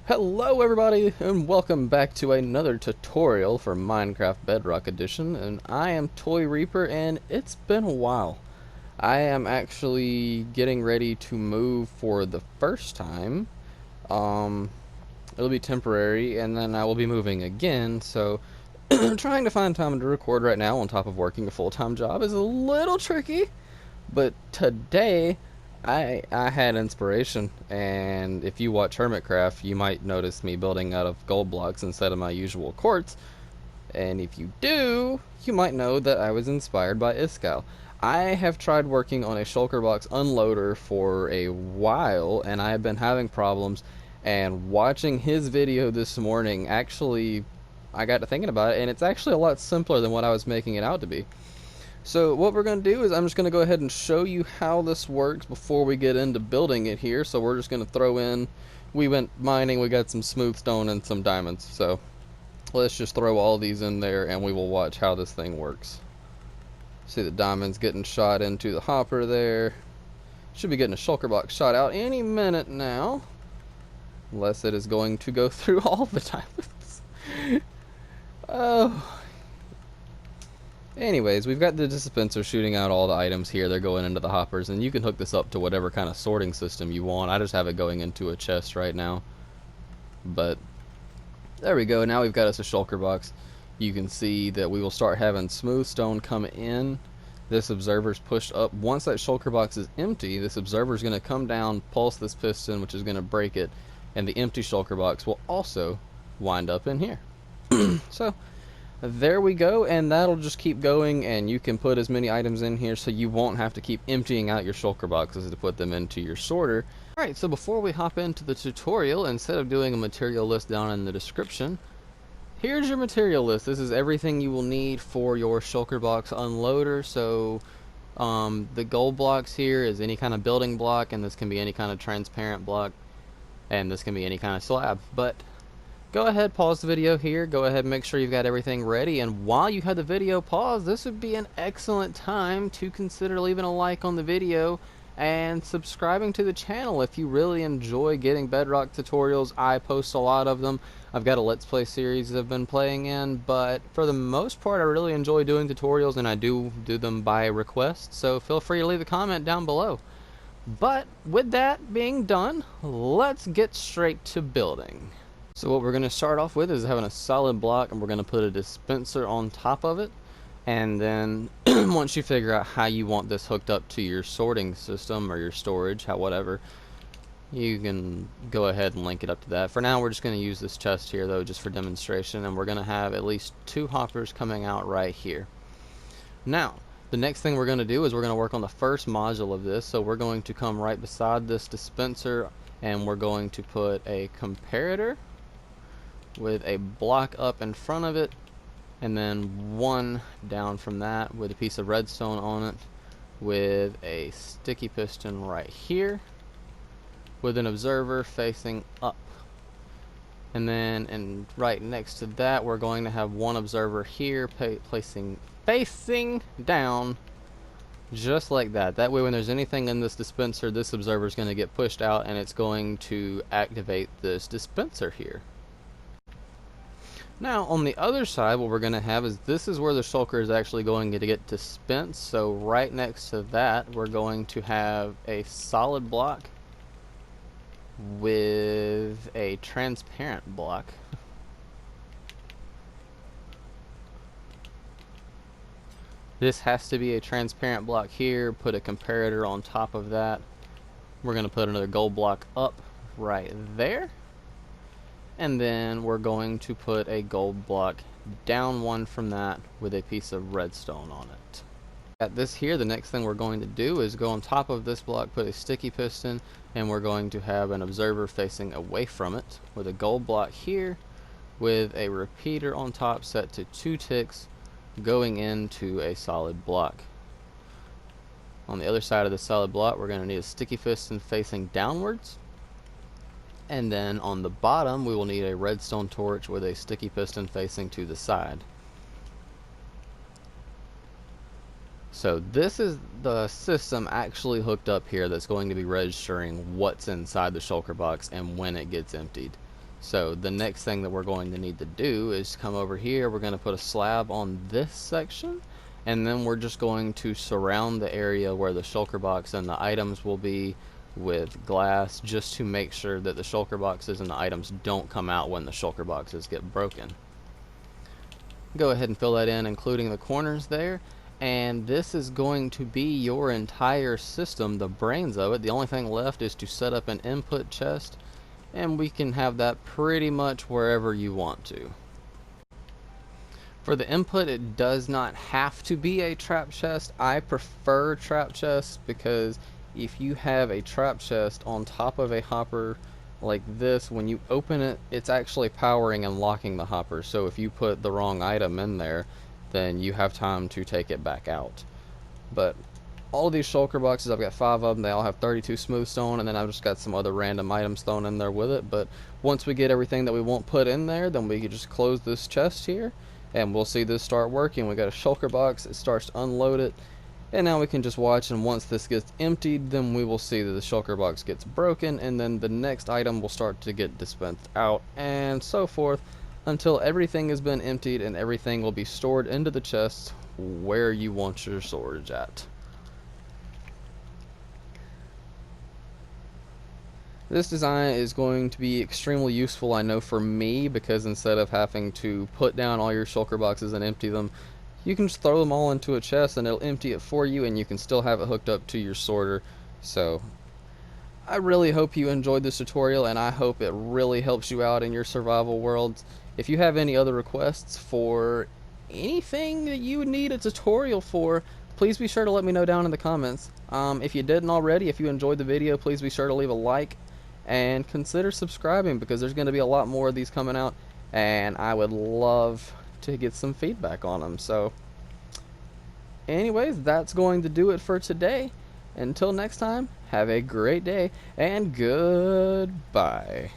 Hello everybody, and welcome back to another tutorial for Minecraft Bedrock Edition, and I am Toy Reaper, and it's been a while. I am actually getting ready to move for the first time. It'll be temporary, and then I will be moving again, so trying to find time to record right now on top of working a full-time job is a little tricky, but today I had inspiration, and if you watch Hermitcraft, you might notice me building out of gold blocks instead of my usual quartz. And if you do, you might know that I was inspired by Iskall. I have tried working on a shulker box unloader for a while, and I have been having problems. And watching his video this morning, actually, I got to thinking about it, and it's actually a lot simpler than what I was making it out to be. So what we're going to do is I'm just going to go ahead and show you how this works before we get into building it here. So we're just going to throw in, we went mining, we got some smooth stone and some diamonds. So let's just throw all these in there and we will watch how this thing works. See the diamonds getting shot into the hopper there. Should be getting a shulker box shot out any minute now. Unless it is going to go through all the diamonds. Oh. Anyways, we've got the dispenser shooting out all the items here. They're going into the hoppers, and you can hook this up to whatever kind of sorting system you want. I just have it going into a chest right now. But there we go. Now we've got us a shulker box. You can see that we will start having smooth stone come in. This observer's pushed up. Once that shulker box is empty, this observer is going to come down, pulse this piston, which is going to break it, and the empty shulker box will also wind up in here. So there we go, and that'll just keep going, and you can put as many items in here so you won't have to keep emptying out your shulker boxes to put them into your sorter. Alright, so before we hop into the tutorial, instead of doing a material list down in the description, here's your material list. This is everything you will need for your shulker box unloader. So the gold blocks here is any kind of building block, and this can be any kind of transparent block, and this can be any kind of slab. But go ahead, pause the video here, go ahead and make sure you've got everything ready, and while you have the video paused, this would be an excellent time to consider leaving a like on the video and subscribing to the channel if you really enjoy getting Bedrock tutorials. I post a lot of them. I've got a Let's Play series I've been playing in, but for the most part I really enjoy doing tutorials, and I do them by request, so feel free to leave a comment down below. But with that being done, let's get straight to building. So what we're going to start off with is having a solid block, and we're going to put a dispenser on top of it. And then once you figure out how you want this hooked up to your sorting system or your storage, whatever, you can go ahead and link it up to that. For now, we're just going to use this chest here, though, just for demonstration. And we're going to have at least 2 hoppers coming out right here. Now, the next thing we're going to do is we're going to work on the first module of this. So we're going to come right beside this dispenser, and we're going to put a comparator with a block up in front of it, and then one down from that with a piece of redstone on it, with a sticky piston right here, with an observer facing up. And then right next to that, we're going to have one observer here facing down, just like that. That way when there's anything in this dispenser, this observer is going to get pushed out, and it's going to activate this dispenser here. Now, on the other side, what we're going to have is this is where the shulker is actually going to get dispensed. So right next to that, we're going to have a solid block with a transparent block. This has to be a transparent block here. Put a comparator on top of that. We're going to put another gold block up right there. And then we're going to put a gold block down one from that with a piece of redstone on it. At this here, the next thing we're going to do is go on top of this block, put a sticky piston, and we're going to have an observer facing away from it with a gold block here with a repeater on top set to 2 ticks going into a solid block. On the other side of the solid block, we're going to need a sticky piston facing downwards. And then on the bottom, we will need a redstone torch with a sticky piston facing to the side. So this is the system actually hooked up here that's going to be registering what's inside the shulker box and when it gets emptied. So the next thing that we're going to need to do is come over here. We're going to put a slab on this section, and then we're just going to surround the area where the shulker box and the items will be with glass, just to make sure that the shulker boxes and the items don't come out when the shulker boxes get broken. Go ahead and fill that in, including the corners there, and this is going to be your entire system, the brains of it. The only thing left is to set up an input chest, and we can have that pretty much wherever you want to. For the input, it does not have to be a trap chest. I prefer trap chests because if you have a trap chest on top of a hopper like this, when you open it, it's actually powering and locking the hopper. So if you put the wrong item in there, then you have time to take it back out. But all these shulker boxes, I've got 5 of them. They all have 32 smooth stone, and then I've just got some other random items thrown in there with it. But once we get everything that we want put in there, then we can just close this chest here, and we'll see this start working. We got a shulker box. It starts to unload it, and now we can just watch, and once this gets emptied, then we will see that the shulker box gets broken, and then the next item will start to get dispensed out, and so forth, until everything has been emptied and everything will be stored into the chest where you want your storage at. This design is going to be extremely useful, I know, for me, because instead of having to put down all your shulker boxes and empty them, you can just throw them all into a chest and it'll empty it for you, and you can still have it hooked up to your sorter. So I really hope you enjoyed this tutorial, and I hope it really helps you out in your survival worlds. If you have any other requests for anything that you would need a tutorial for, please be sure to let me know down in the comments. If you didn't already, if you enjoyed the video, please be sure to leave a like and consider subscribing, because there's going to be a lot more of these coming out, and I would love to get some feedback on them. So anyways, that's going to do it for today. Until next time, have a great day and goodbye.